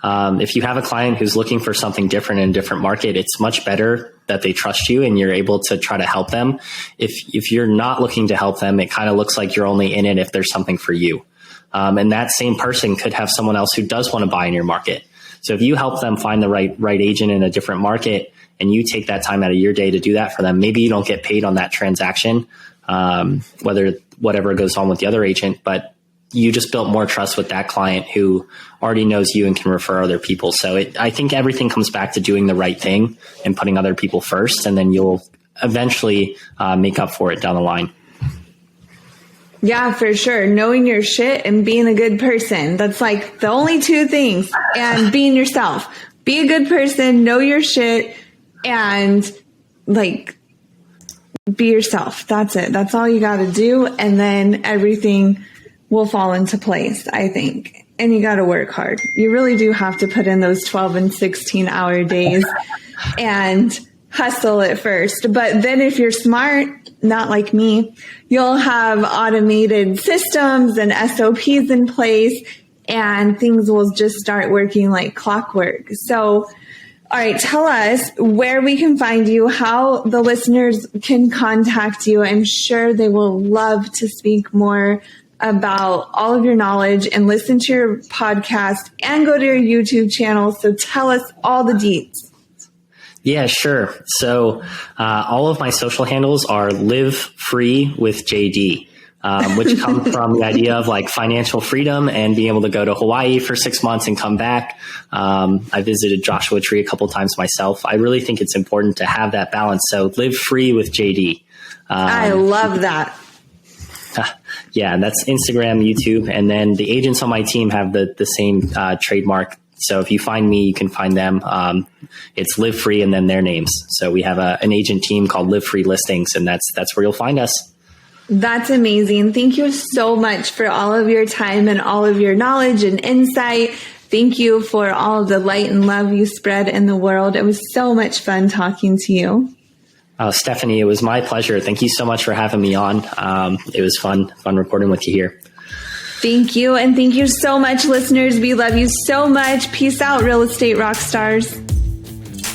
Speaker 1: If you have a client who's looking for something different in a different market, it's much better that they trust you and you're able to try to help them. If you're not looking to help them, it kind of looks like you're only in it if there's something for you. And that same person could have someone else who does want to buy in your market. So if you help them find the right agent in a different market and you take that time out of your day to do that for them, maybe you don't get paid on that transaction, whatever goes on with the other agent, but you just built more trust with that client who already knows you and can refer other people. So I think everything comes back to doing the right thing and putting other people first, and then you'll eventually make up for it down the line.
Speaker 8: Yeah, for sure. Knowing your shit and being a good person. That's like the only two things. And being yourself. Be a good person, know your shit, and like be yourself. That's it. That's all you got to do. And then everything will fall into place, I think. And you got to work hard. You really do have to put in those 12 and 16-hour days and hustle at first. But then if you're smart, not like me, you'll have automated systems and SOPs in place, and things will just start working like clockwork. So, all right, tell us where we can find you, how the listeners can contact you. I'm sure they will love to speak more about all of your knowledge and listen to your podcast and go to your YouTube channel. So tell us all the deets.
Speaker 1: Yeah, sure. So all of my social handles are Live Free with JD, which come from the idea of like financial freedom and being able to go to Hawaii for 6 months and come back. I visited Joshua Tree a couple of times myself. I really think it's important to have that balance. So Live Free with JD.
Speaker 8: I love that.
Speaker 1: Yeah, and that's Instagram, YouTube, and then the agents on my team have the same trademark. So if you find me, you can find them. It's Live Free and then their names. So we have an agent team called Live Free Listings, and that's where you'll find us.
Speaker 8: That's amazing. Thank you so much for all of your time and all of your knowledge and insight. Thank you for all of the light and love you spread in the world. It was so much fun talking to you.
Speaker 1: Stephanie, it was my pleasure. Thank you so much for having me on. It was fun recording with you here.
Speaker 8: Thank you. And thank you so much, listeners. We love you so much. Peace out, real estate rock stars.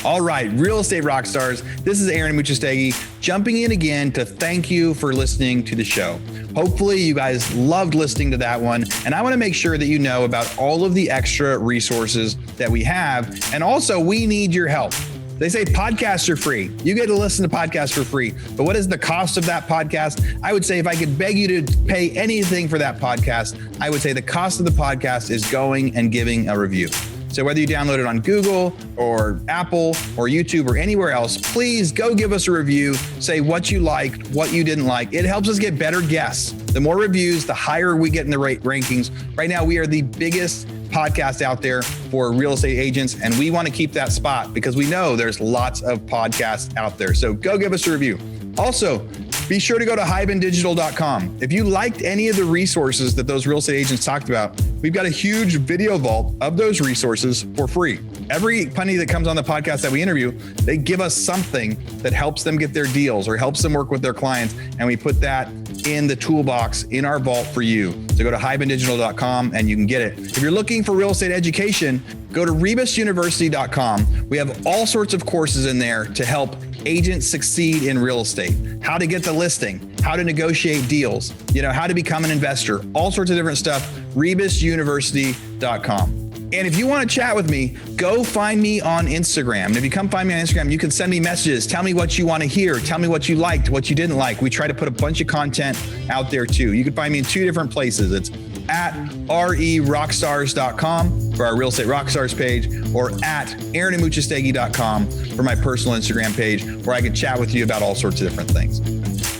Speaker 2: All right, real estate rock stars. This is Aaron Muchastegui jumping in again to thank you for listening to the show. Hopefully you guys loved listening to that one. And I want to make sure that you know about all of the extra resources that we have. And also, we need your help. They say podcasts are free. You get to listen to podcasts for free. But what is the cost of that podcast? I would say if I could beg you to pay anything for that podcast, I would say the cost of the podcast is going and giving a review. So whether you download it on Google or Apple or YouTube or anywhere else, please go give us a review. Say what you liked, what you didn't like. It helps us get better guests. The more reviews, the higher we get in the rankings. Right now, we are the biggest podcast out there for real estate agents, and we want to keep that spot because we know there's lots of podcasts out there. So go give us a review. Also, be sure to go to hibandigital.com. If you liked any of the resources that those real estate agents talked about, we've got a huge video vault of those resources for free. Every penny that comes on the podcast that we interview, they give us something that helps them get their deals or helps them work with their clients. And we put that in the toolbox in our vault for you. So go to hibandigital.com and you can get it. If you're looking for real estate education, go to rebusuniversity.com. We have all sorts of courses in there to help agents succeed in real estate, how to get the listing, how to negotiate deals, how to become an investor, all sorts of different stuff, rebusuniversity.com. And if you want to chat with me, go find me on Instagram. And if you come find me on Instagram, you can send me messages. Tell me what you want to hear. Tell me what you liked, what you didn't like. We try to put a bunch of content out there too. You can find me in 2 different places. It's at rerockstars.com for our Real Estate Rockstars page, or at aaronandmuchastegui.com for my personal Instagram page, where I can chat with you about all sorts of different things.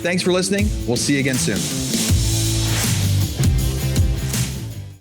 Speaker 2: Thanks for listening. We'll see you again soon.